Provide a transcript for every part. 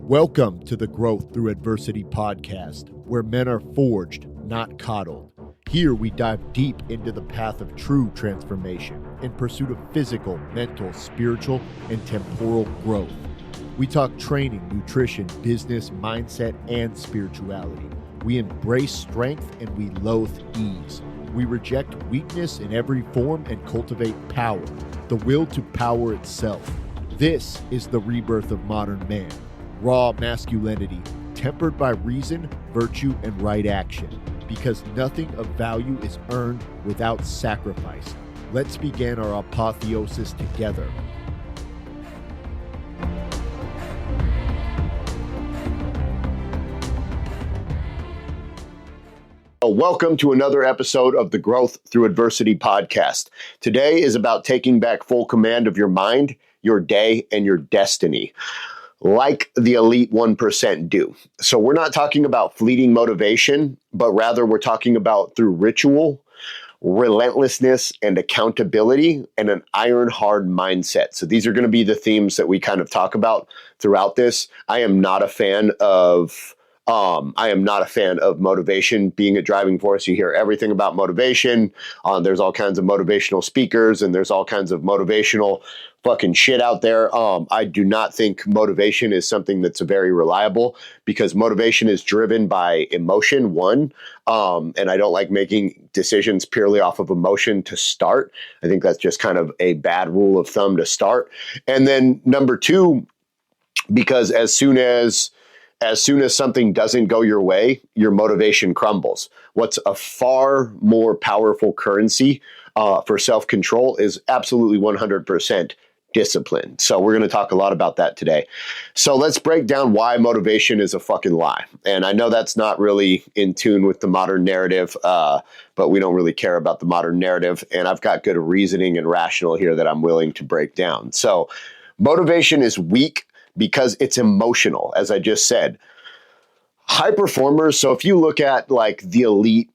Welcome to the Growth Through Adversity podcast, where men are forged, not coddled. Here we dive deep into the path of true transformation in pursuit of physical, mental, spiritual, and temporal growth. We talk training, nutrition, business, mindset, and spirituality. We embrace strength and we loathe ease. We reject weakness in every form and cultivate power, the will to power itself. This is the rebirth of modern man. Raw masculinity, tempered by reason, virtue, and right action, because nothing of value is earned without sacrifice. Let's begin our apotheosis together. Welcome to another episode of the Growth Through Adversity podcast. Today is about taking back full command of your mind, your day, and your destiny, like the elite 1% do. So we're not talking about fleeting motivation, but rather we're talking about through ritual, relentlessness, and accountability, and an iron-hard mindset. So these are going to be the themes that we kind of talk about throughout this. I am not a fan of motivation being a driving force. You hear everything about motivation. There's all kinds of motivational speakers and there's all kinds of motivational fucking shit out there. I do not think motivation is something that's very reliable because motivation is driven by emotion, one. And I don't like making decisions purely off of emotion to start. I think that's just kind of a bad rule of thumb to start. And then number two, because as soon as something doesn't go your way, your motivation crumbles. What's a far more powerful currency for self-control is absolutely 100% discipline. So we're going to talk a lot about that today. So let's break down why motivation is a fucking lie. And I know that's not really in tune with the modern narrative, but we don't really care about the modern narrative. And I've got good reasoning and rationale here that I'm willing to break down. So motivation is weak because it's emotional, as I just said. High performers, so if you look at like the elite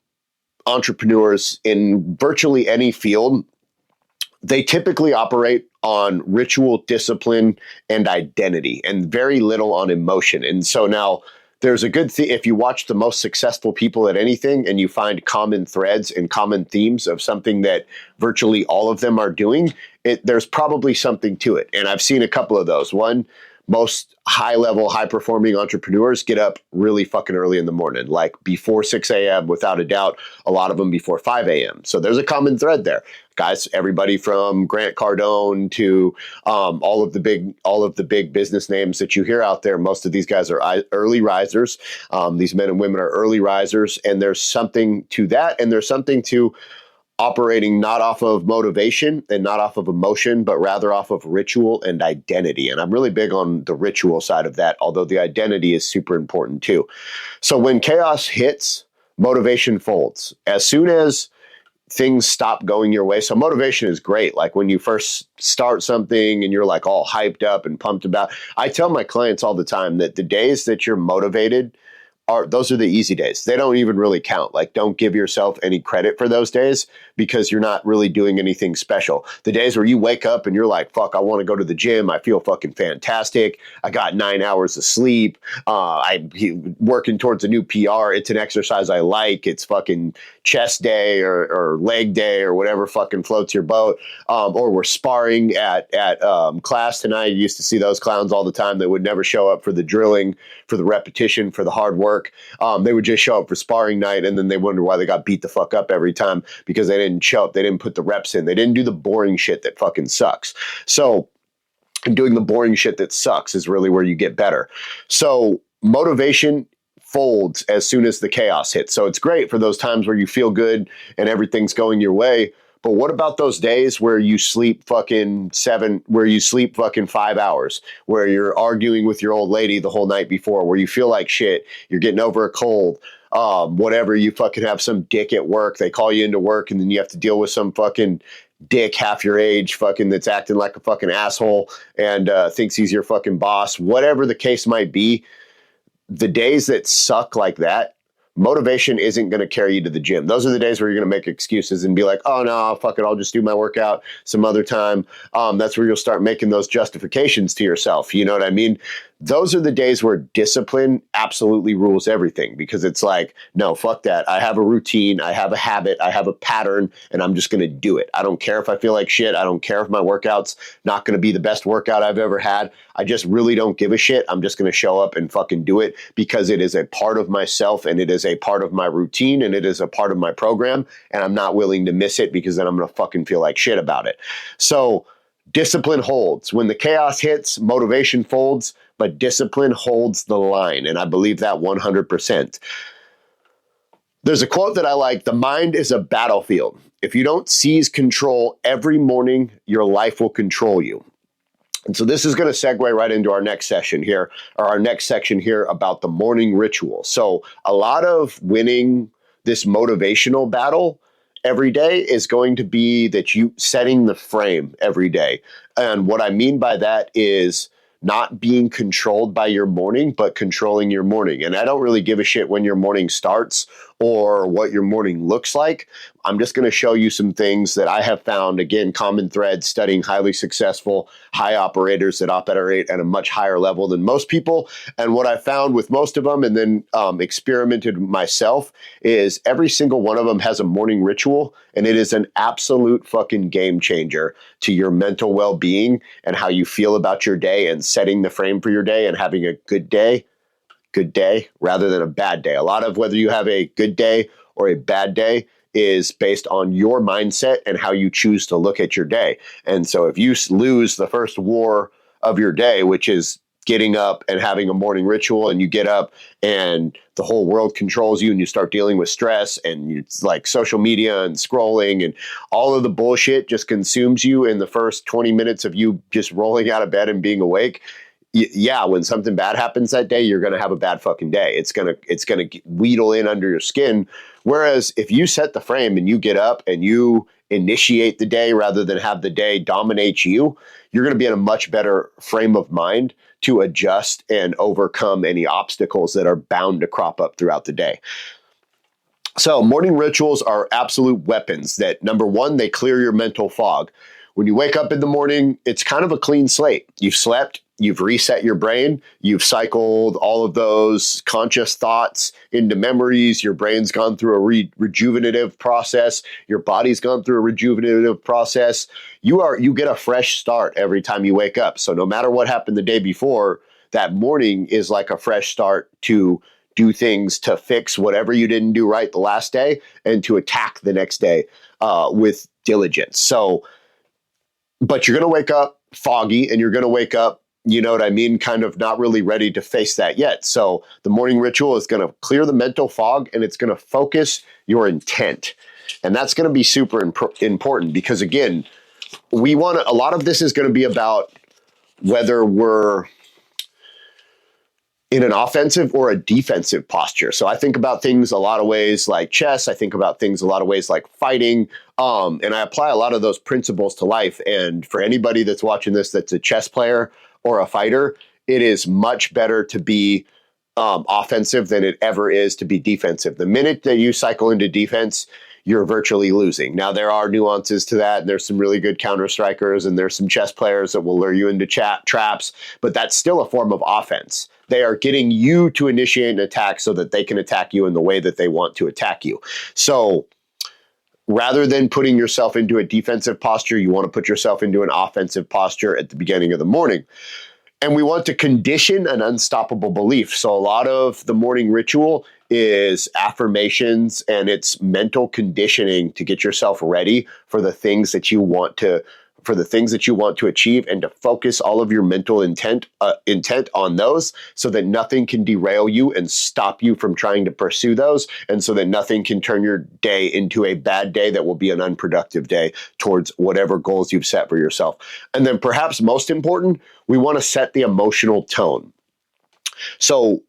entrepreneurs in virtually any field, they typically operate on ritual, discipline, and identity, and very little on emotion. And so now there's a good thing, if you watch the most successful people at anything and you find common threads and common themes of something that virtually all of them are doing, there's probably something to it. And I've seen a couple of those. One, most high-level, high-performing entrepreneurs get up really fucking early in the morning, like before 6 a.m., without a doubt, a lot of them before 5 a.m. So there's a common thread there. Guys, everybody from Grant Cardone to all of the big business names that you hear out there, most of these guys are early risers. These men and women are early risers, and there's something to that, and there's something to operating not off of motivation and not off of emotion, but rather off of ritual and identity. And I'm really big on the ritual side of that, although the identity is super important too. So when chaos hits, motivation folds. As soon as things stop going your way. So motivation is great. Like when you first start something and you're like all hyped up and pumped about. I tell my clients all the time that the days that you're motivated those are the easy days. They don't even really count. Like, don't give yourself any credit for those days because you're not really doing anything special. The days where you wake up and you're like, fuck, I want to go to the gym. I feel fucking fantastic. I got 9 hours of sleep. I'm working towards a new PR. It's an exercise I like. It's fucking chest day or leg day or whatever fucking floats your boat. Or we're sparring at class tonight. You used to see those clowns all the time. They would never show up for the drilling, for the repetition, for the hard work. They would just show up for sparring night and then they wonder why they got beat the fuck up every time because they didn't show up. They didn't put the reps in. They didn't do the boring shit that fucking sucks. So doing the boring shit that sucks is really where you get better. So motivation folds as soon as the chaos hits. So it's great for those times where you feel good and everything's going your way. But what about those days where you sleep fucking 5 hours, where you're arguing with your old lady the whole night before, where you feel like shit, you're getting over a cold, whatever, you fucking have some dick at work, they call you into work and then you have to deal with some fucking dick half your age fucking that's acting like a fucking asshole and thinks he's your fucking boss, whatever the case might be, the days that suck like that, motivation isn't going to carry you to the gym. Those are the days where you're going to make excuses and be like, oh no, fuck it, I'll just do my workout some other time. That's where you'll start making those justifications to yourself. You know what I mean? those are the days where discipline absolutely rules everything, because it's like, no, fuck that. I have a routine, I have a habit, I have a pattern, and I'm just going to do it. I don't care if I feel like shit. I don't care if my workout's not going to be the best workout I've ever had. I just really don't give a shit. I'm just going to show up and fucking do it because it is a part of myself and it is a part of my routine and it is a part of my program, and I'm not willing to miss it because then I'm going to fucking feel like shit about it. So discipline holds. When the chaos hits, motivation folds, but discipline holds the line. And I believe that 100%. There's a quote that I like: the mind is a battlefield. If you don't seize control every morning, your life will control you. And so this is going to segue right into our next session here, or our next section here about the morning ritual. So a lot of winning this motivational battle every day is going to be that you setting the frame every day. And what I mean by that is not being controlled by your morning, but controlling your morning. And I don't really give a shit when your morning starts or what your morning looks like. I'm just going to show you some things that I have found, again, common threads studying highly successful high operators that operate at a much higher level than most people. And what I found with most of them, and then experimented myself, is every single one of them has a morning ritual, and it is an absolute fucking game changer to your mental well-being and how you feel about your day and setting the frame for your day and having a good day rather than a bad day. A lot of whether you have a good day or a bad day is based on your mindset and how you choose to look at your day. And so if you lose the first war of your day, which is getting up and having a morning ritual, and you get up and the whole world controls you and you start dealing with stress and it's like social media and scrolling and all of the bullshit just consumes you in the first 20 minutes of you just rolling out of bed and being awake, yeah, when something bad happens that day, you're going to have a bad fucking day. It's going to wheedle in under your skin. Whereas if you set the frame and you get up and you initiate the day rather than have the day dominate you, you're going to be in a much better frame of mind to adjust and overcome any obstacles that are bound to crop up throughout the day. So morning rituals are absolute weapons that, number one, they clear your mental fog. When you wake up in the morning, it's kind of a clean slate. You've slept, you've reset your brain, you've cycled all of those conscious thoughts into memories, your brain's gone through a rejuvenative process, your body's gone through a rejuvenative process. You get a fresh start every time you wake up. So no matter what happened the day before, that morning is like a fresh start to do things to fix whatever you didn't do right the last day and to attack the next day with diligence. So, but you're going to wake up foggy and you're going to wake up, you know what I mean, kind of not really ready to face that yet. So the morning ritual is going to clear the mental fog and it's going to focus your intent. And that's going to be super important because, again, a lot of this is going to be about whether we're in an offensive or a defensive posture. So I think about things a lot of ways like chess. I think about things a lot of ways like fighting. And I apply a lot of those principles to life. And for anybody that's watching this that's a chess player or a fighter, it is much better to be offensive than it ever is to be defensive. The minute that you cycle into defense, you're virtually losing. Now, there are nuances to that. And there's some really good counter strikers and there's some chess players that will lure you into traps, but that's still a form of offense. They are getting you to initiate an attack so that they can attack you in the way that they want to attack you. So rather than putting yourself into a defensive posture, you want to put yourself into an offensive posture at the beginning of the morning. And we want to condition an unstoppable belief. So a lot of the morning ritual is affirmations and it's mental conditioning to get yourself ready for the things that you want to achieve and to focus all of your mental intent on those so that nothing can derail you and stop you from trying to pursue those, and so that nothing can turn your day into a bad day that will be an unproductive day towards whatever goals you've set for yourself. And then perhaps most important, we want to set the emotional tone. So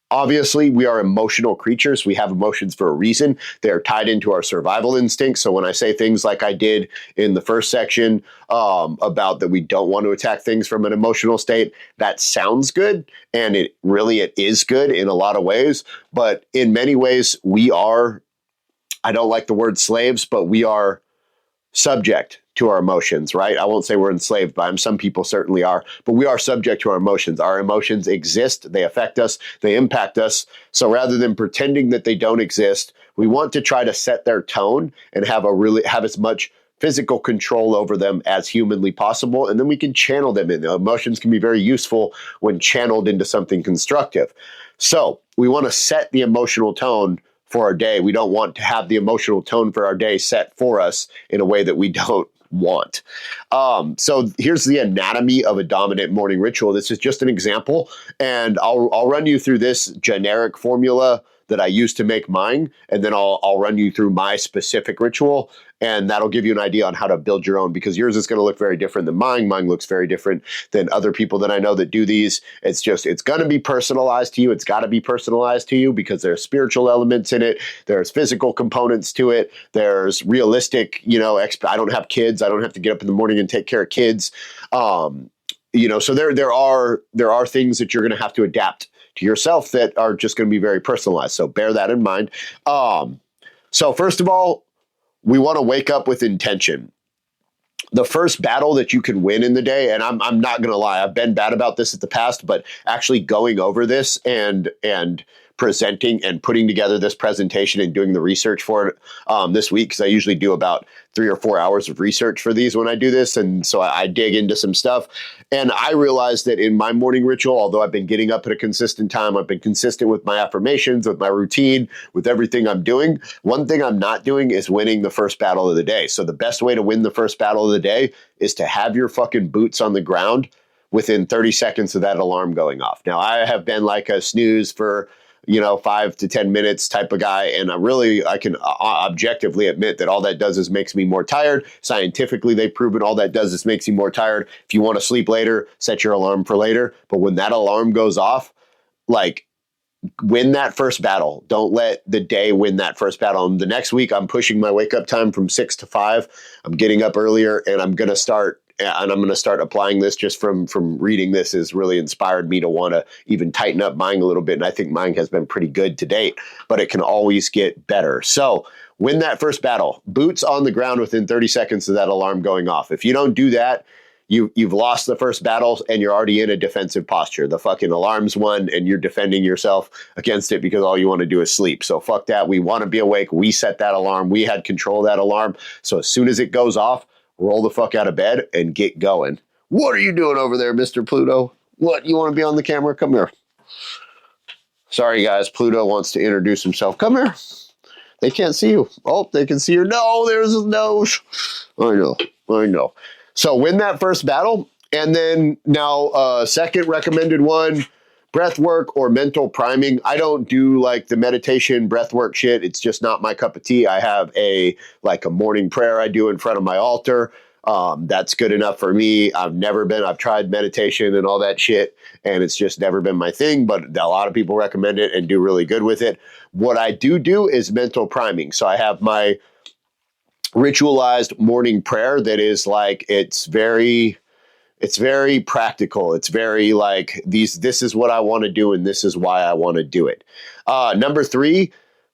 obviously, we are emotional creatures. We have emotions for a reason. They're tied into our survival instincts. So when I say things like I did in the first section about that we don't want to attack things from an emotional state, that sounds good. And it is good in a lot of ways. But in many ways, we are, I don't like the word slaves, but we are subject to our emotions, right? I won't say we're enslaved by them. Some people certainly are, but we are subject to our emotions. Our emotions exist. They affect us. They impact us. So rather than pretending that they don't exist, we want to try to set their tone and have as much physical control over them as humanly possible. And then we can channel them in. Emotions can be very useful when channeled into something constructive. So we want to set the emotional tone for our day. We don't want to have the emotional tone for our day set for us in a way that we don't want. So here's the anatomy of a dominant morning ritual. This is just an example, and I'll run you through this generic formula that I use to make mine, and then I'll run you through my specific ritual, and that'll give you an idea on how to build your own, because yours is going to look very different than mine. Mine looks very different than other people that I know that do these. It's going to be personalized to you. It's got to be personalized to you because there's spiritual elements in it. There's physical components to it. There's realistic, I don't have kids. I don't have to get up in the morning and take care of kids. So there are things that you're going to have to adapt to yourself that are just going to be very personalized. So bear that in mind. So first of all, we want to wake up with intention. The first battle that you can win in the day, and I'm not going to lie, I've been bad about this in the past, but actually going over this and presenting and putting together this presentation and doing the research for it this week, because I usually do about 3 or 4 hours of research for these when I do this. And so I dig into some stuff. And I realized that in my morning ritual, although I've been getting up at a consistent time, I've been consistent with my affirmations, with my routine, with everything I'm doing. One thing I'm not doing is winning the first battle of the day. So the best way to win the first battle of the day is to have your fucking boots on the ground within 30 seconds of that alarm going off. Now, I have been like a snooze for 5 to 10 minutes type of guy. And I can objectively admit that all that does is makes me more tired. Scientifically, they've proven all that does is makes you more tired. If you want to sleep later, set your alarm for later. But when that alarm goes off, win that first battle. Don't let the day win that first battle. And the next week, I'm pushing my wake up time from 6 to 5. I'm getting up earlier, and I'm going to start applying this. Just from reading this has really inspired me to want to even tighten up mine a little bit. And I think mine has been pretty good to date, but it can always get better. So win that first battle. Boots on the ground within 30 seconds of that alarm going off. If you don't do that, you've lost the first battle and you're already in a defensive posture. The fucking alarm's won and you're defending yourself against it because all you want to do is sleep. So fuck that. We want to be awake. We set that alarm. We had control of that alarm. So as soon as it goes off, roll the fuck out of bed and get going. What are you doing over there, Mr. Pluto? What, you want to be on the camera? Come here. Sorry, guys. Pluto wants to introduce himself. Come here. They can't see you. Oh, they can see your nose. There's his nose. I know. So win that first battle. And then now, second recommended one, breath work or mental priming. I don't do like the meditation breath work shit. It's just not my cup of tea. I have a morning prayer I do in front of my altar. That's good enough for me. I've tried meditation and all that shit, and it's just never been my thing, but a lot of people recommend it and do really good with it. What I do is mental priming. So I have my ritualized morning prayer that is it's very practical. It's very this is what I want to do and this is why I want to do it. Number 3,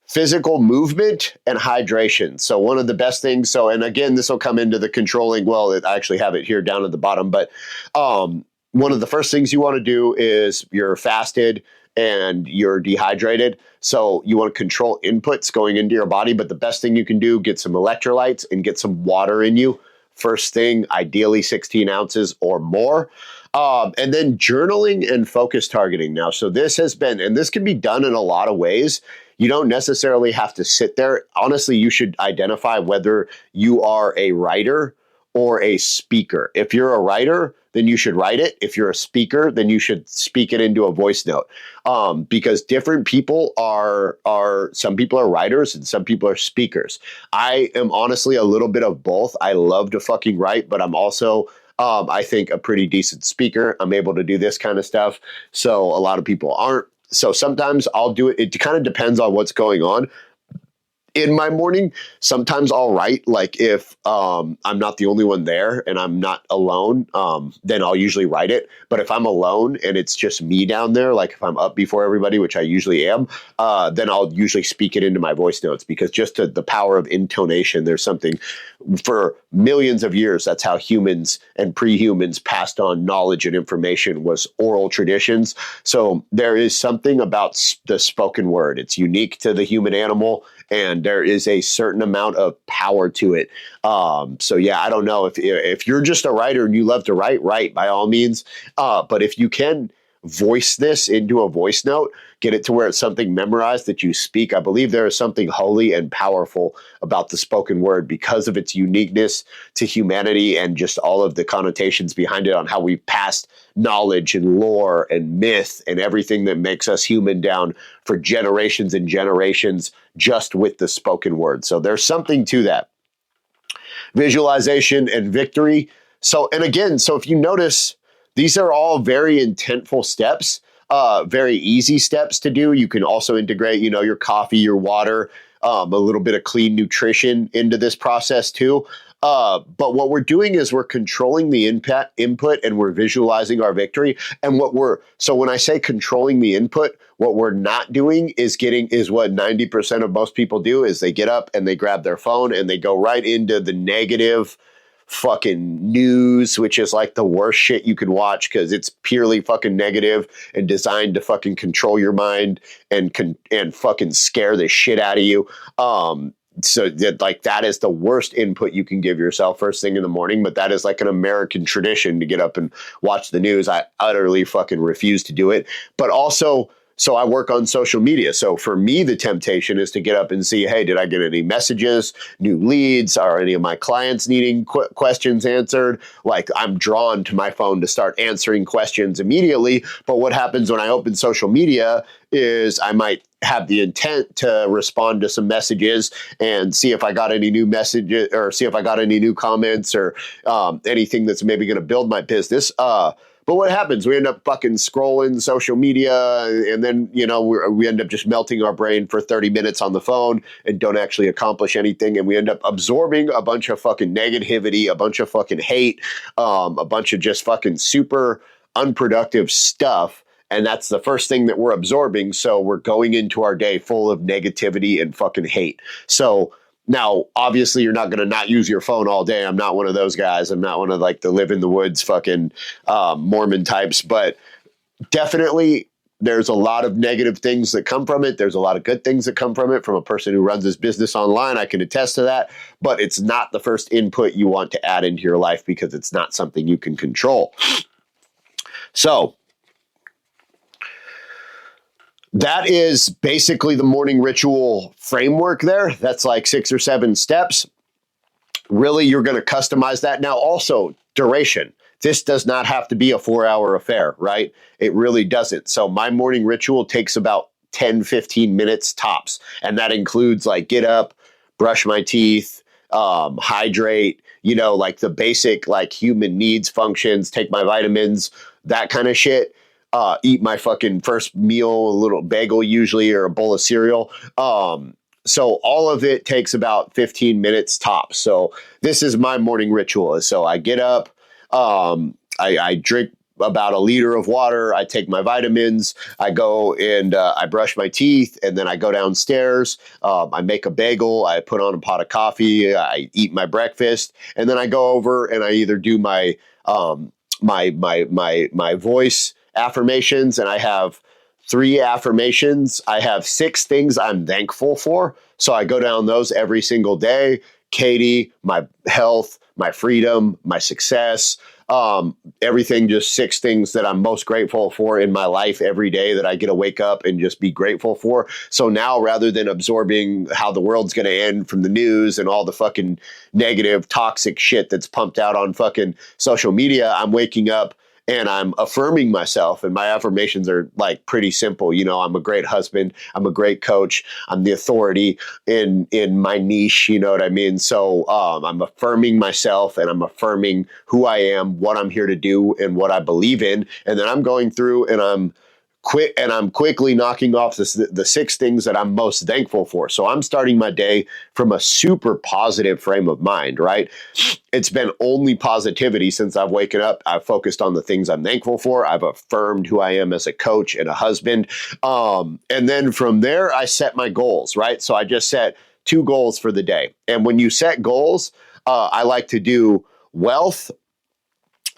physical movement and hydration. So one of the best things, and again, this will come into the controlling, I actually have it here down at the bottom, but one of the first things you want to do is you're fasted and you're dehydrated. So you want to control inputs going into your body, but the best thing you can do, get some electrolytes and get some water in you. First thing, ideally 16 ounces or more. And then journaling and focus targeting. Now, so this can be done in a lot of ways. You don't necessarily have to sit there. Honestly, you should identify whether you are a writer or a speaker. If you're a writer, then you should write it. If you're a speaker, then you should speak it into a voice note. Because different people some people are writers and some people are speakers. I am honestly a little bit of both. I love to fucking write, but I'm also, I think, a pretty decent speaker. I'm able to do this kind of stuff. So a lot of people aren't. So sometimes I'll do it. It kind of depends on what's going on. in my morning. Sometimes I'll write, like if I'm not the only one there and I'm not alone, then I'll usually write it. But if I'm alone and it's just me down there, like if I'm up before everybody, which I usually am, then I'll usually speak it into my voice notes, because just the power of intonation, there's something for millions of years. That's how humans and pre-humans passed on knowledge and information, was oral traditions. So there is something about the spoken word. It's unique to the human animal, and there is a certain amount of power to it. So yeah, I don't know if you're just a writer and you love to write by all means. But if you can voice this into a voice note, get it to where it's something memorized that you speak. I believe there is something holy and powerful about the spoken word because of its uniqueness to humanity and just all of the connotations behind it on how we passed knowledge and lore and myth and everything that makes us human down for generations and generations just with the spoken word. So there's something to that. Visualization and victory. So, and again, so if you notice, these are all very intentful steps, very easy steps to do. You can also integrate, your coffee, your water, a little bit of clean nutrition into this process too. But what we're doing is we're controlling the input and we're visualizing our victory. And so when I say controlling the input, what we're not doing is what 90% of most people do is they get up and they grab their phone and they go right into the negative fucking news, which is like the worst shit you can watch because it's purely fucking negative and designed to fucking control your mind and fucking scare the shit out of you. So that is the worst input you can give yourself first thing in the morning, but that is like an American tradition to get up and watch the news. I utterly fucking refuse to do it. But also, so I work on social media. So for me, the temptation is to get up and see, hey, did I get any messages, new leads? Are any of my clients needing questions answered? Like I'm drawn to my phone to start answering questions immediately. But what happens when I open social media is I might have the intent to respond to some messages and see if I got any new messages or see if I got any new comments or anything that's maybe going to build my business. But what happens? We end up fucking scrolling social media, and then, we end up just melting our brain for 30 minutes on the phone and don't actually accomplish anything. And we end up absorbing a bunch of fucking negativity, a bunch of fucking hate, a bunch of just fucking super unproductive stuff. And that's the first thing that we're absorbing. So we're going into our day full of negativity and fucking hate. So now, obviously, you're not going to not use your phone all day. I'm not one of those guys. I'm not one of like the live in the woods fucking Mormon types. But definitely, there's a lot of negative things that come from it. There's a lot of good things that come from it from a person who runs his business online. I can attest to that. But it's not the first input you want to add into your life because it's not something you can control. So that is basically the morning ritual framework there. That's like 6 or 7 steps. Really, you're going to customize that. Now, also, duration. This does not have to be a 4-hour affair, right? It really doesn't. So my morning ritual takes about 10, 15 minutes tops. And that includes like get up, brush my teeth, hydrate, like the basic like human needs functions, take my vitamins, that kind of shit. Eat my fucking first meal, a little bagel usually, or a bowl of cereal. So all of it takes about 15 minutes tops. So this is my morning ritual. So I get up, I drink about a liter of water. I take my vitamins. I go and I brush my teeth, and then I go downstairs. I make a bagel. I put on a pot of coffee. I eat my breakfast, and then I go over and I either do my my voice affirmations, and I have 3 affirmations. I have 6 things I'm thankful for. So I go down those every single day. Katie, my health, my freedom, my success, everything, just 6 things that I'm most grateful for in my life every day that I get to wake up and just be grateful for. So now, rather than absorbing how the world's going to end from the news and all the fucking negative, toxic shit that's pumped out on fucking social media, I'm waking up and I'm affirming myself, and my affirmations are like pretty simple. I'm a great husband. I'm a great coach. I'm the authority in my niche. You know what I mean? So I'm affirming myself, and I'm affirming who I am, what I'm here to do, and what I believe in. And then I'm going through and I'm I'm quickly knocking off the 6 things that I'm most thankful for. So I'm starting my day from a super positive frame of mind, right? It's been only positivity since I've waken up. I've focused on the things I'm thankful for. I've affirmed who I am as a coach and a husband. And then from there, I set my goals, right? So I just set 2 goals for the day. And when you set goals, I like to do wealth,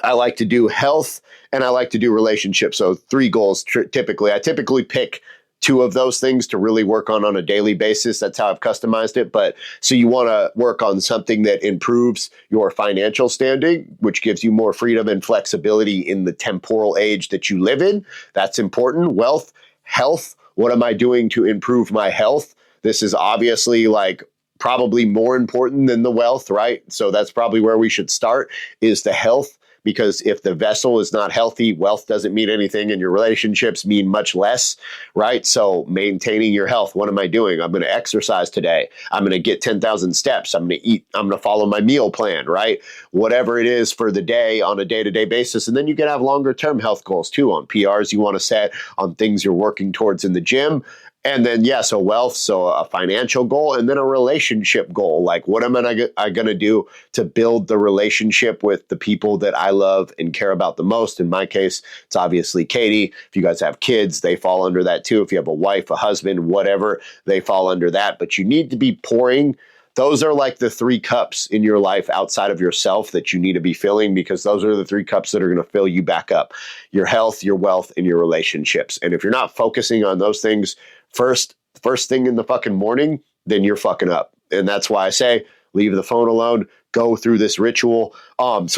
I like to do health, and I like to do relationships. So 3 goals typically. I typically pick 2 of those things to really work on a daily basis. That's how I've customized it. But so you want to work on something that improves your financial standing, which gives you more freedom and flexibility in the temporal age that you live in. That's important. Wealth, health. What am I doing to improve my health? This is obviously like probably more important than the wealth, right? So that's probably where we should start, is the health. Because if the vessel is not healthy, wealth doesn't mean anything, and your relationships mean much less, right? So maintaining your health. What am I doing? I'm going to exercise today. I'm going to get 10,000 steps. I'm going to eat. I'm going to follow my meal plan, right? Whatever it is for the day on a day-to-day basis. And then you can have longer-term health goals too, on PRs you want to set, on things you're working towards in the gym. And then, so wealth, so a financial goal, and then a relationship goal. Like, what am I going to do to build the relationship with the people that I love and care about the most? In my case, it's obviously Katie. If you guys have kids, they fall under that too. If you have a wife, a husband, whatever, they fall under that. But you need to be pouring. Those are like the 3 cups in your life outside of yourself that you need to be filling, because those are the 3 cups that are going to fill you back up: your health, your wealth, and your relationships. And if you're not focusing on those things first thing in the fucking morning, then you're fucking up. And that's why I say, leave the phone alone, go through this ritual. And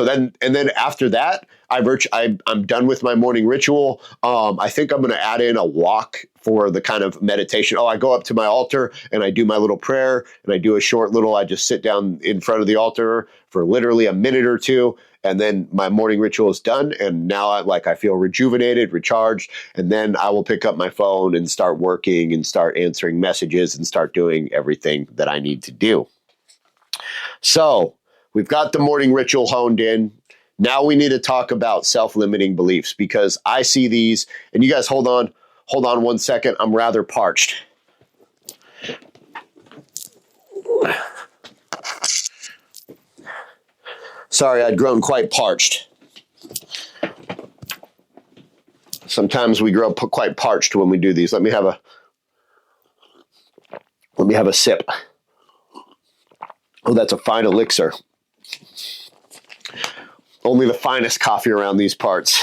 then after that, I'm done with my morning ritual. I think I'm going to add in a walk for the kind of meditation. I go up to my altar and I do my little prayer, and I do a short little, I just sit down in front of the altar for literally a minute or 2. And then my morning ritual is done. And now I feel rejuvenated, recharged. And then I will pick up my phone and start working and start answering messages and start doing everything that I need to do. So we've got the morning ritual honed in. Now we need to talk about self-limiting beliefs, because I see these, and you guys hold on 1 second. I'm rather parched. Sorry, I'd grown quite parched. Sometimes we grow quite parched when we do these. Let me have a sip. Oh, that's a fine elixir. Only the finest coffee around these parts.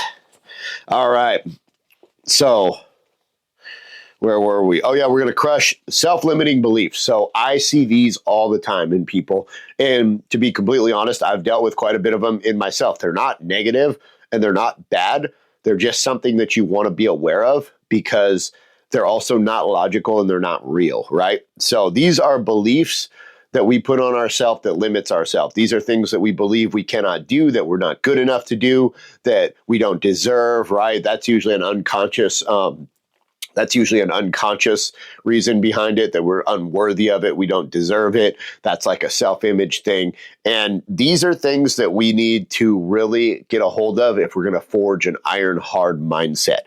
All right. So, where were we? Oh, yeah, we're going to crush self-limiting beliefs. So I see these all the time in people. And to be completely honest, I've dealt with quite a bit of them in myself. They're not negative and they're not bad. They're just something that you want to be aware of, because they're also not logical and they're not real, right? So these are beliefs that we put on ourselves that limits ourselves. These are things that we believe we cannot do, that we're not good enough to do, that we don't deserve, right? That's usually an unconscious reason behind it, that we're unworthy of it. We don't deserve it. That's like a self-image thing. And these are things that we need to really get a hold of if we're going to forge an iron hard mindset.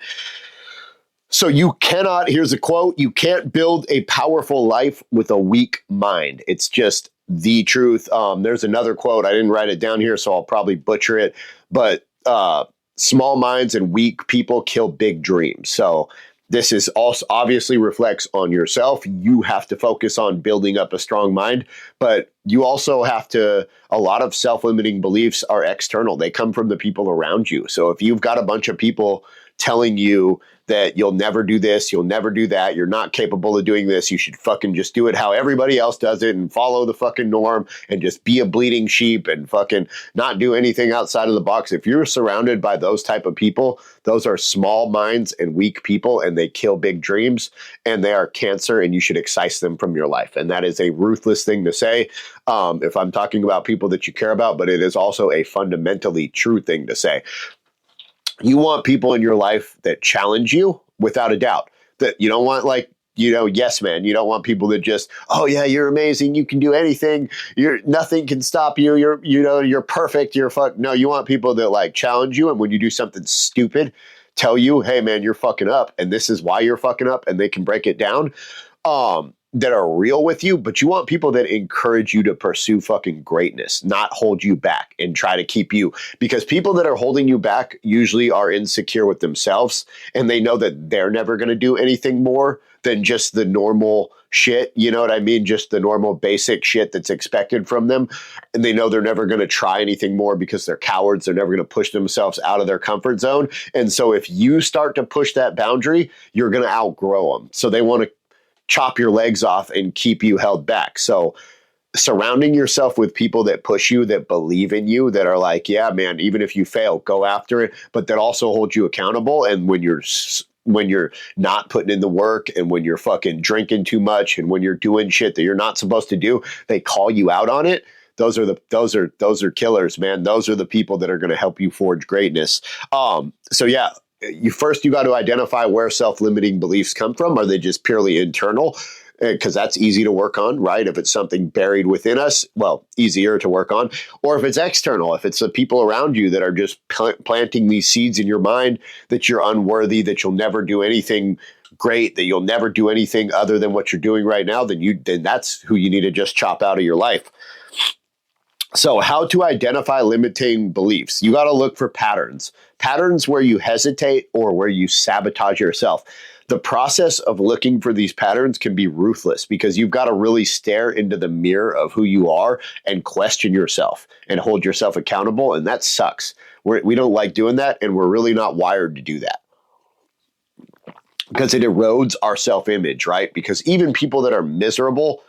So here's a quote, you can't build a powerful life with a weak mind. It's just the truth. There's another quote. I didn't write it down here, so I'll probably butcher it. But small minds and weak people kill big dreams. So this is also obviously reflects on yourself. You have to focus on building up a strong mind, but you also have to, a lot of self-limiting beliefs are external. They come from the people around you. So if you've got a bunch of people telling you that you'll never do this, you'll never do that, you're not capable of doing this, you should fucking just do it how everybody else does it and follow the fucking norm and just be a bleeding sheep and fucking not do anything outside of the box. If you're surrounded by those type of people, those are small minds and weak people, and they kill big dreams, and they are cancer, and you should excise them from your life. And that is a ruthless thing to say if I'm talking about people that you care about, but it is also a fundamentally true thing to say. You want people in your life that challenge you without a doubt. That you don't want yes man. You don't want people that just, oh yeah, you're amazing, you can do anything, nothing can stop you, you're perfect, No, you want people that challenge you, and when you do something stupid, tell you, hey man, you're fucking up and this is why you're fucking up, and they can break it down, that are real with you. But you want people that encourage you to pursue fucking greatness, not hold you back and try to keep you, because people that are holding you back usually are insecure with themselves and they know that they're never going to do anything more than just the normal shit. You know what I mean? Just the normal basic shit that's expected from them. And they know they're never going to try anything more because they're cowards. They're never going to push themselves out of their comfort zone. And so if you start to push that boundary, you're going to outgrow them. So they want to chop your legs off and keep you held back. So surrounding yourself with people that push you, that believe in you, that are like, yeah, man, even if you fail, go after it, but that also hold you accountable. And when you're not putting in the work, and when you're fucking drinking too much, and when you're doing shit that you're not supposed to do, they call you out on it. Those are killers, man. Those are the people that are going to help you forge greatness. So yeah, you got to identify where self-limiting beliefs come from. Are they just purely internal? Because that's easy to work on, right? If it's something buried within us, well, easier to work on. Or if it's external, if it's the people around you that are just planting these seeds in your mind that you're unworthy, that you'll never do anything great, that you'll never do anything other than what you're doing right now, then that's who you need to just chop out of your life. So how to identify limiting beliefs? You got to look for patterns where you hesitate or where you sabotage yourself. The process of looking for these patterns can be ruthless, because you've got to really stare into the mirror of who you are and question yourself and hold yourself accountable. And that sucks. We don't like doing that, and we're really not wired to do that, because it erodes our self-image, right? Because even people that are miserable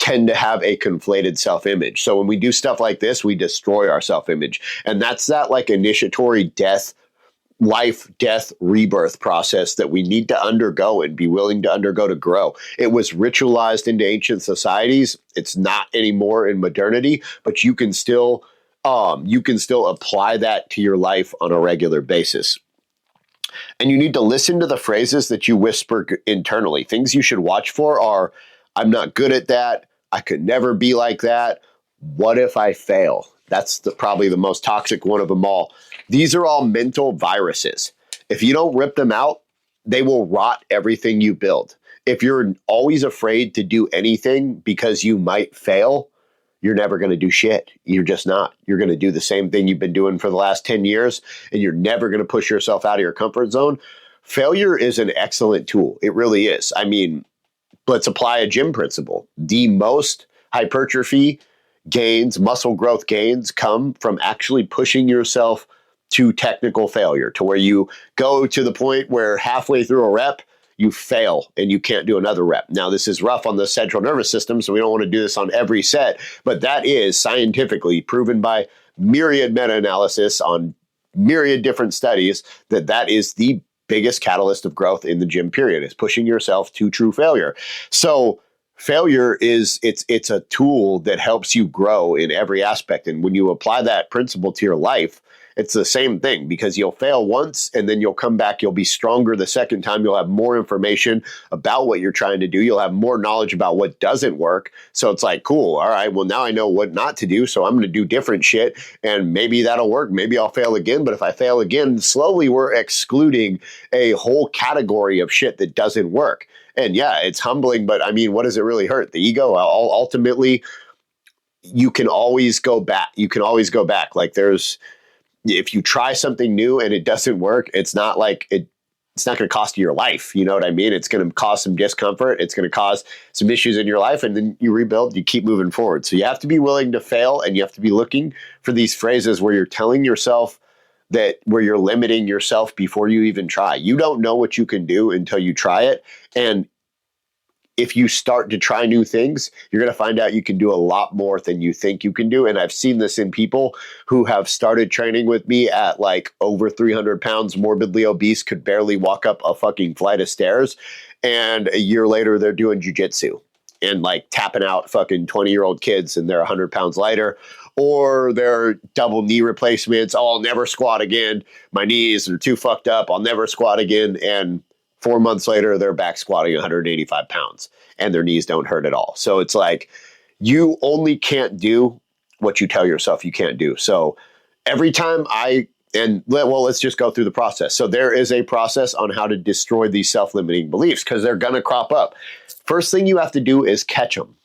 tend to have a conflated self-image. So when we do stuff like this, we destroy our self-image. And that's that like initiatory life, death, rebirth process that we need to undergo and be willing to undergo to grow. It was ritualized into ancient societies. It's not anymore in modernity, but you can still apply that to your life on a regular basis. And you need to listen to the phrases that you whisper internally. Things you should watch for are, I'm not good at that. I could never be like that. What if I fail? That's probably the most toxic one of them all. These are all mental viruses. If you don't rip them out, they will rot everything you build. If you're always afraid to do anything because you might fail, you're never going to do shit. You're just not. You're going to do the same thing you've been doing for the last 10 years, and you're never going to push yourself out of your comfort zone. Failure is an excellent tool. It really is. I mean, let's apply a gym principle. The most hypertrophy gains, muscle growth gains, come from actually pushing yourself to technical failure, to where you go to the point where halfway through a rep, you fail and you can't do another rep. Now, this is rough on the central nervous system, so we don't want to do this on every set, but that is scientifically proven by myriad meta-analysis on myriad different studies that is the biggest catalyst of growth in the gym period, is pushing yourself to true failure. So failure it's a tool that helps you grow in every aspect. And when you apply that principle to your life, it's the same thing, because you'll fail once and then you'll come back. You'll be stronger the second time. You'll have more information about what you're trying to do. You'll have more knowledge about what doesn't work. So it's like, cool. All right, well, now I know what not to do. So I'm going to do different shit, and maybe that'll work. Maybe I'll fail again. But if I fail again, slowly we're excluding a whole category of shit that doesn't work. And yeah, it's humbling, but I mean, what does it really hurt? The ego? Ultimately, you can always go back. Like if you try something new and it doesn't work, it's not like it's not going to cost you your life. You know what I mean? It's going to cause some discomfort. It's going to cause some issues in your life, and then you rebuild, you keep moving forward. So you have to be willing to fail, and you have to be looking for these phrases where you're telling yourself where you're limiting yourself before you even try. You don't know what you can do until you try it. And if you start to try new things, you're going to find out you can do a lot more than you think you can do. And I've seen this in people who have started training with me at like over 300 pounds, morbidly obese, could barely walk up a fucking flight of stairs. And a year later, they're doing jujitsu and like tapping out fucking 20-year-old kids, and they're 100 pounds lighter. Or they're double knee replacements. Oh, I'll never squat again. My knees are too fucked up. I'll never squat again. And 4 months later, they're back squatting 185 pounds and their knees don't hurt at all. So it's like, you only can't do what you tell yourself you can't do. So every time I Let's just go through the process. So there is a process on how to destroy these self-limiting beliefs because they're going to crop up. First thing you have to do is catch them.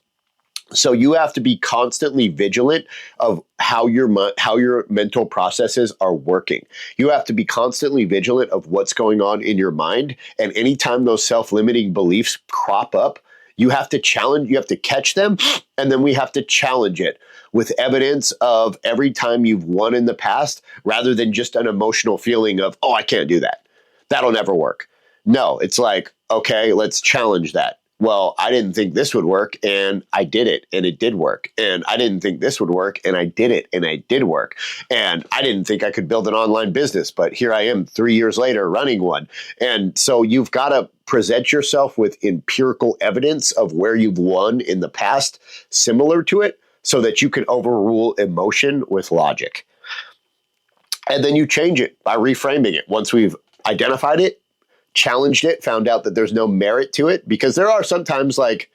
So you have to be constantly vigilant of how your mental processes are working. You have to be constantly vigilant of what's going on in your mind. And anytime those self-limiting beliefs crop up, you have to catch them, and then we have to challenge it with evidence of every time you've won in the past, rather than just an emotional feeling of, oh, I can't do that. That'll never work. No, it's like, okay, let's challenge that. Well, I didn't think this would work, and I did it, and it did work. And I didn't think this would work, and I did it, and I did work. And I didn't think I could build an online business, but here I am 3 years later running one. And so you've got to present yourself with empirical evidence of where you've won in the past similar to it, so that you can overrule emotion with logic. And then you change it by reframing it. Once we've identified it, challenged it, found out that there's no merit to it, because there are sometimes, like,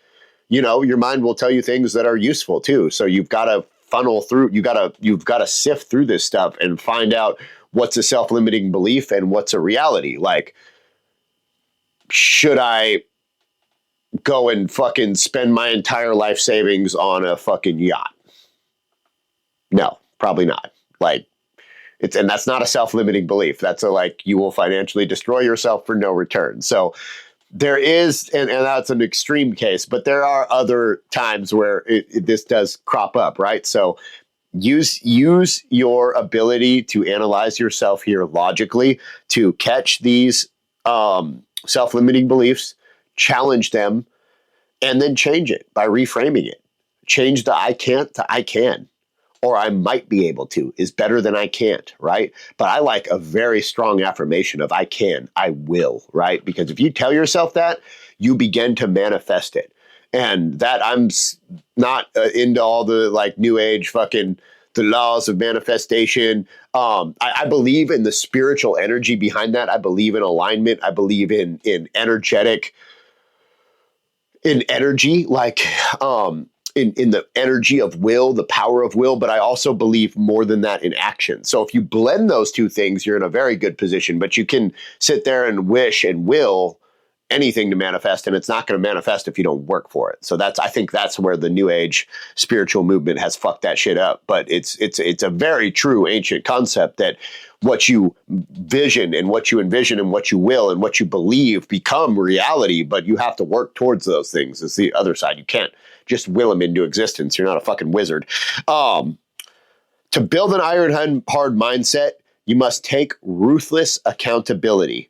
your mind will tell you things that are useful too. So you've got to funnel through, you've got to sift through this stuff and find out what's a self-limiting belief and what's a reality. Like, should I go and fucking spend my entire life savings on a fucking yacht? No, probably not. Like, and that's not a self-limiting belief. That's you will financially destroy yourself for no return. So there is, and that's an extreme case, but there are other times where this does crop up, right? So use your ability to analyze yourself here logically to catch these self-limiting beliefs, challenge them, and then change it by reframing it. Change the I can't to I can. Or I might be able to is better than I can't, right? But I like a very strong affirmation of I can, I will, right? Because if you tell yourself that, you begin to manifest it. And that I'm not into all the new age fucking the laws of manifestation. I believe in the spiritual energy behind that. I believe in alignment. I believe in energy, in the energy of will, the power of will, but I also believe more than that in action. So if you blend those two things, you're in a very good position, but you can sit there and wish and will anything to manifest, and it's not going to manifest if you don't work for it. So I think that's where the new age spiritual movement has fucked that shit up. But it's a very true ancient concept that what you vision and what you envision and what you will and what you believe become reality, but you have to work towards those things. It's the other side. You can't just will them into existence. You're not a fucking wizard. To build an iron hard mindset, you must take ruthless accountability.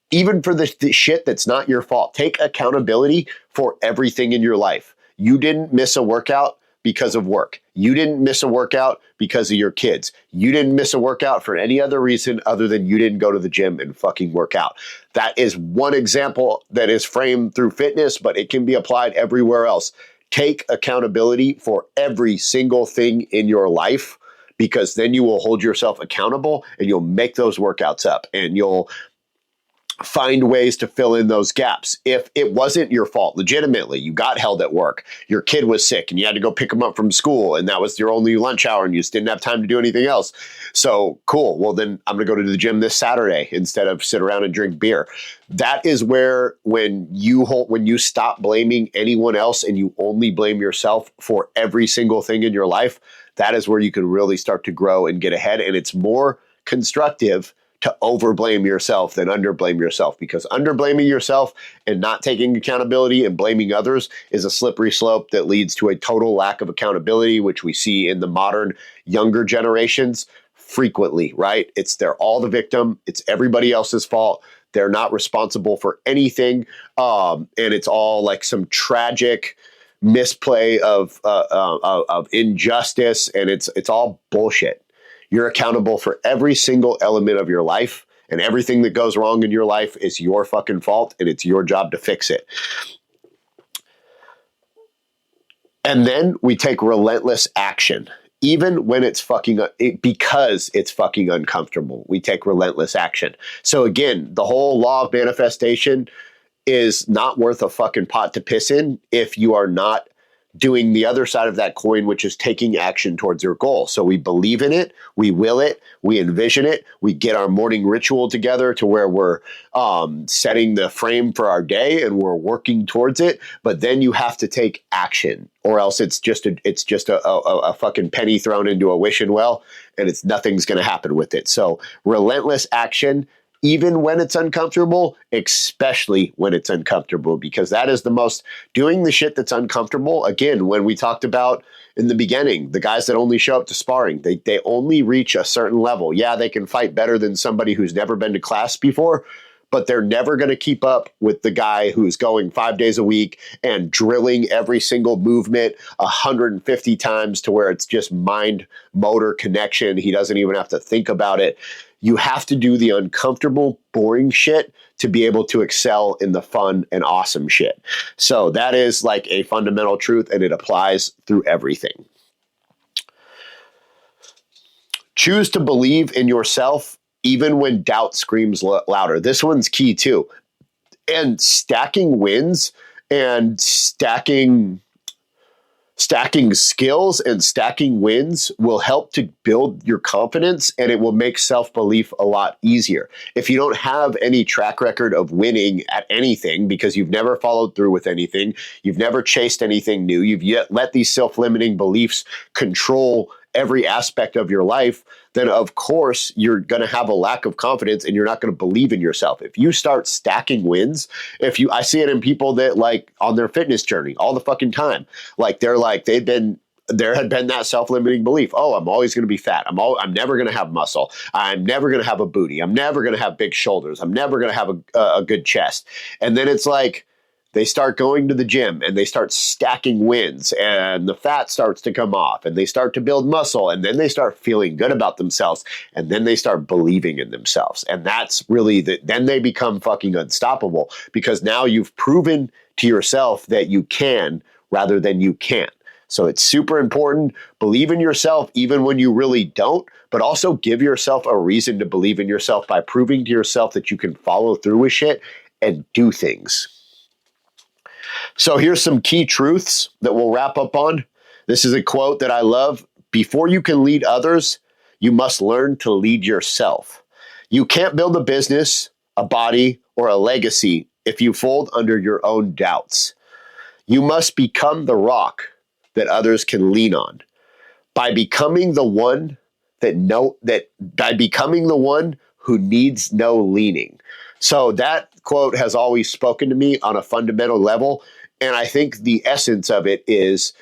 Even for the shit that's not your fault. Take accountability for everything in your life. You didn't miss a workout because of work. You didn't miss a workout because of your kids. You didn't miss a workout for any other reason other than you didn't go to the gym and fucking work out. That is one example that is framed through fitness, but it can be applied everywhere else. Take accountability for every single thing in your life, because then you will hold yourself accountable and you'll make those workouts up and you'll find ways to fill in those gaps. If it wasn't your fault, legitimately, you got held at work, your kid was sick and you had to go pick him up from school and that was your only lunch hour and you just didn't have time to do anything else. So cool. Well, then I'm going to go to the gym this Saturday instead of sit around and drink beer. That is where when you stop blaming anyone else and you only blame yourself for every single thing in your life, that is where you can really start to grow and get ahead. And it's more constructive to overblame yourself than underblame yourself, because underblaming yourself and not taking accountability and blaming others is a slippery slope that leads to a total lack of accountability, which we see in the modern younger generations frequently, right? They're all the victim. It's everybody else's fault. They're not responsible for anything. And it's all like some tragic misplay of injustice. And it's all bullshit. You're accountable for every single element of your life, and everything that goes wrong in your life is your fucking fault, and it's your job to fix it. And then we take relentless action, even when because it's fucking uncomfortable. We take relentless action. So again, the whole law of manifestation is not worth a fucking pot to piss in if you are not doing the other side of that coin, which is taking action towards your goal. So we believe in it, we will it, we envision it, we get our morning ritual together to where we're setting the frame for our day and we're working towards it. But then you have to take action, or else it's just a fucking penny thrown into a wishing well, and nothing's going to happen with it. So relentless action, even when it's uncomfortable, especially when it's uncomfortable, because that is the most, doing the shit that's uncomfortable. Again, when we talked about in the beginning, the guys that only show up to sparring, they only reach a certain level. Yeah, they can fight better than somebody who's never been to class before, but they're never going to keep up with the guy who's going 5 days a week and drilling every single movement 150 times to where it's just mind motor connection. He doesn't even have to think about it. You have to do the uncomfortable, boring shit to be able to excel in the fun and awesome shit. So that is like a fundamental truth, and it applies through everything. Choose to believe in yourself even when doubt screams louder. This one's key too. And stacking wins and stacking skills and stacking wins will help to build your confidence, and it will make self-belief a lot easier. If you don't have any track record of winning at anything because you've never followed through with anything, you've never chased anything new, you've yet let these self-limiting beliefs control every aspect of your life, then of course you're going to have a lack of confidence and you're not going to believe in yourself. If you start stacking wins, I see it in people that like on their fitness journey all the fucking time. Like there had been that self-limiting belief. Oh, I'm always going to be fat. I'm never going to have muscle. I'm never going to have a booty. I'm never going to have big shoulders. I'm never going to have a good chest. And then it's like, they start going to the gym and they start stacking wins and the fat starts to come off and they start to build muscle, and then they start feeling good about themselves, and then they start believing in themselves. And that's really then they become fucking unstoppable, because now you've proven to yourself that you can rather than you can't. So it's super important. Believe in yourself even when you really don't, but also give yourself a reason to believe in yourself by proving to yourself that you can follow through with shit and do things. So here's some key truths that we'll wrap up on. This is a quote that I love. Before you can lead others, you must learn to lead yourself. You can't build a business, a body, or a legacy if you fold under your own doubts. You must become the rock that others can lean on. By becoming the one who needs no leaning. So that quote has always spoken to me on a fundamental level. And I think the essence of it is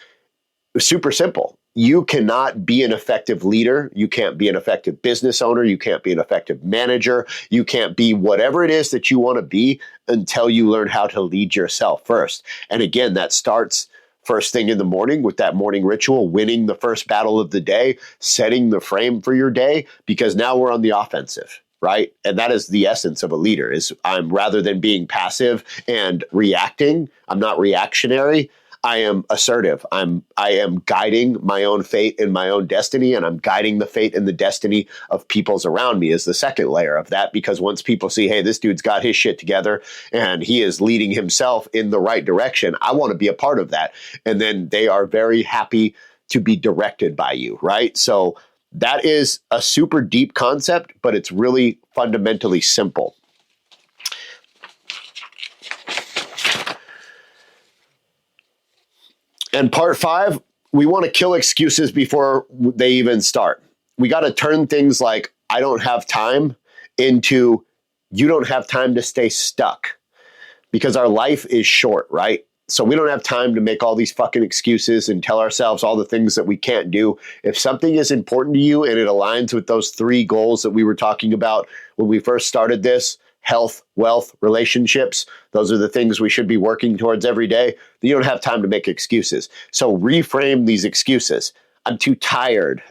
super simple. You cannot be an effective leader. You can't be an effective business owner. You can't be an effective manager. You can't be whatever it is that you want to be until you learn how to lead yourself first. And again, that starts first thing in the morning with that morning ritual, winning the first battle of the day, setting the frame for your day, because now we're on the offensive. Right? And that is the essence of a leader, is I'm, rather than being passive and reacting, I'm not reactionary. I am assertive. I am guiding my own fate and my own destiny, and I'm guiding the fate and the destiny of people's around me is the second layer of that, because once people see, hey, this dude's got his shit together and he is leading himself in the right direction, I want to be a part of that. And then they are very happy to be directed by you, right? So that is a super deep concept, but it's really fundamentally simple. And part 5, we want to kill excuses before they even start. We got to turn things like, I don't have time, into, you don't have time to stay stuck, because our life is short, right? So we don't have time to make all these fucking excuses and tell ourselves all the things that we can't do. If something is important to you and it aligns with those 3 goals that we were talking about when we first started this, health, wealth, relationships, those are the things we should be working towards every day, then you don't have time to make excuses. So reframe these excuses. I'm too tired.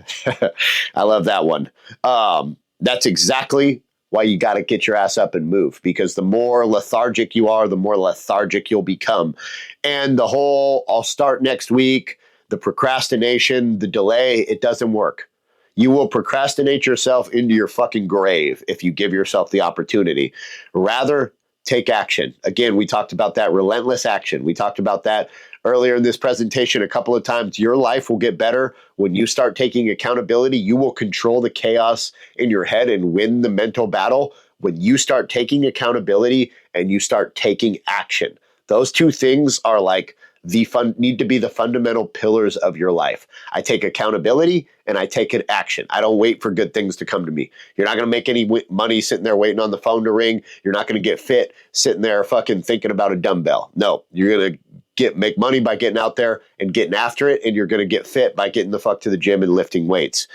I love that one. That's exactly why you got to get your ass up and move, because the more lethargic you are, the more lethargic you'll become. And the whole, I'll start next week, the procrastination, the delay, it doesn't work. You will procrastinate yourself into your fucking grave if you give yourself the opportunity. Rather, take action. Again, we talked about that relentless action. We talked about that earlier in this presentation a couple of times. Your life will get better when you start taking accountability. You will control the chaos in your head and win the mental battle when you start taking accountability and you start taking action. Those two things are like need to be the fundamental pillars of your life. I take accountability and I take an action. I don't wait for good things to come to me. You're not going to make any money sitting there waiting on the phone to ring. You're not going to get fit sitting there fucking thinking about a dumbbell. No, you're going to make money by getting out there and getting after it, and you're going to get fit by getting the fuck to the gym and lifting weights.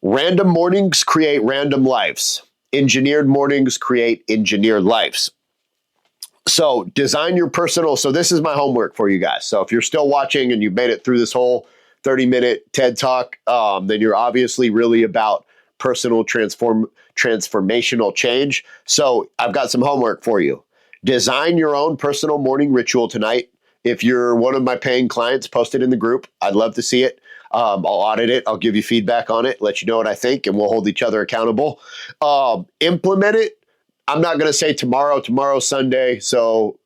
Random mornings create random lives. Engineered mornings create engineered lives. So design your personal. So this is my homework for you guys. So if you're still watching and you've made it through this whole 30-minute TED Talk, then you're obviously really about personal transformational change. So I've got some homework for you. Design your own personal morning ritual tonight. If you're one of my paying clients, post it in the group. I'd love to see it. I'll audit it. I'll give you feedback on it, let you know what I think, and we'll hold each other accountable. Implement it. I'm not going to say tomorrow. Tomorrow's Sunday, so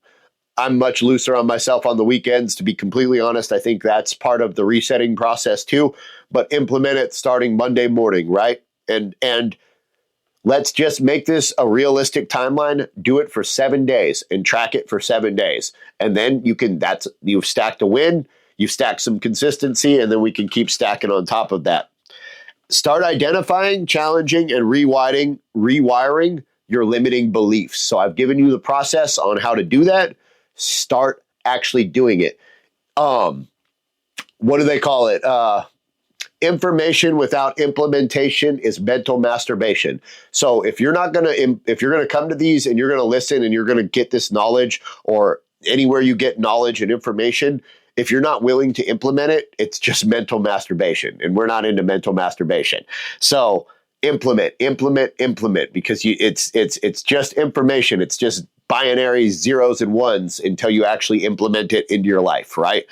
I'm much looser on myself on the weekends. To be completely honest, I think that's part of the resetting process too. But implement it starting Monday morning, right? And let's just make this a realistic timeline. Do it for 7 days and track it for 7 days. And then you've stacked a win, you've stacked some consistency, and then we can keep stacking on top of that. Start identifying, challenging, and rewiring your limiting beliefs. So I've given you the process on how to do that. Start actually doing it. What do they call it? Information without implementation is mental masturbation. So if you're going to come to these and you're going to listen and you're going to get this knowledge, or anywhere you get knowledge and information, if you're not willing to implement it, it's just mental masturbation, and we're not into mental masturbation. So implement, because it's just information. It's just binary zeros and ones until you actually implement it into your life, right?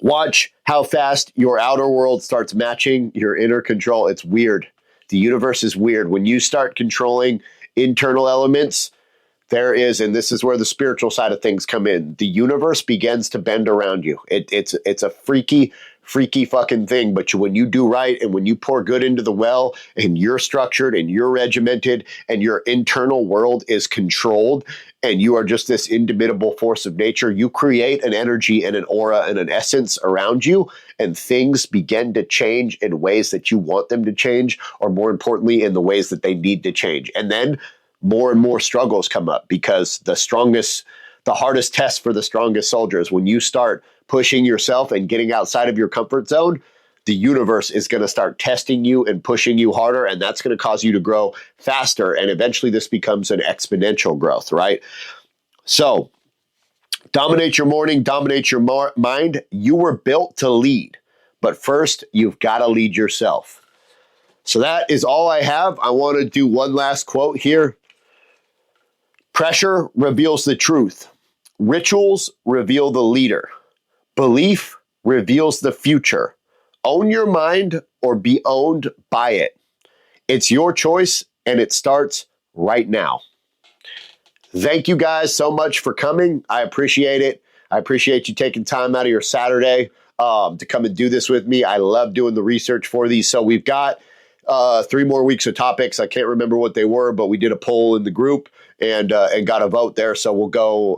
Watch how fast your outer world starts matching your inner control. It's weird. The universe is weird. When you start controlling internal elements, and this is where the spiritual side of things come in. The universe begins to bend around you. It's a freaky fucking thing. But when you do right, and when you pour good into the well, and you're structured and you're regimented and your internal world is controlled, and you are just this indomitable force of nature, you create an energy and an aura and an essence around you, and things begin to change in ways that you want them to change, or more importantly, in the ways that they need to change. And then more and more struggles come up, because the hardest test for the strongest soldiers, when you start pushing yourself and getting outside of your comfort zone, the universe is going to start testing you and pushing you harder, and that's going to cause you to grow faster. And eventually this becomes an exponential growth, right? So dominate your morning, dominate your mind. You were built to lead, but first you've got to lead yourself. So that is all I have. I want to do one last quote here. Pressure reveals the truth. Rituals reveal the leader. Belief reveals the future. Own your mind or be owned by it. It's your choice, and it starts right now. Thank you guys so much for coming. I appreciate it. I appreciate you taking time out of your Saturday to come and do this with me. I love doing the research for these. So we've got 3 more weeks of topics. I can't remember what they were, but we did a poll in the group and got a vote there. So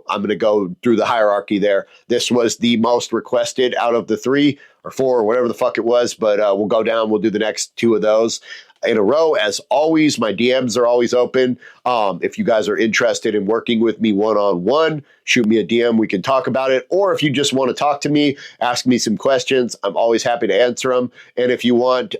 I'm going to go through the hierarchy there. This was the most requested out of the 3 or 4 or whatever the fuck it was, but we'll go down. We'll do the next 2 of those in a row. As always, my DMs are always open. If you guys are interested in working with me one-on-one, shoot me a DM. We can talk about it. Or if you just want to talk to me, ask me some questions, I'm always happy to answer them. And if you want,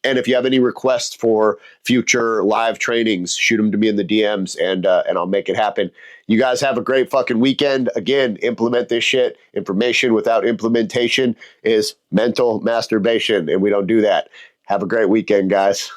and if you have any requests for future live trainings, shoot them to me in the DMs, and I'll make it happen. You guys have a great fucking weekend. Again, implement this shit. Information without implementation is mental masturbation, and we don't do that. Have a great weekend, guys.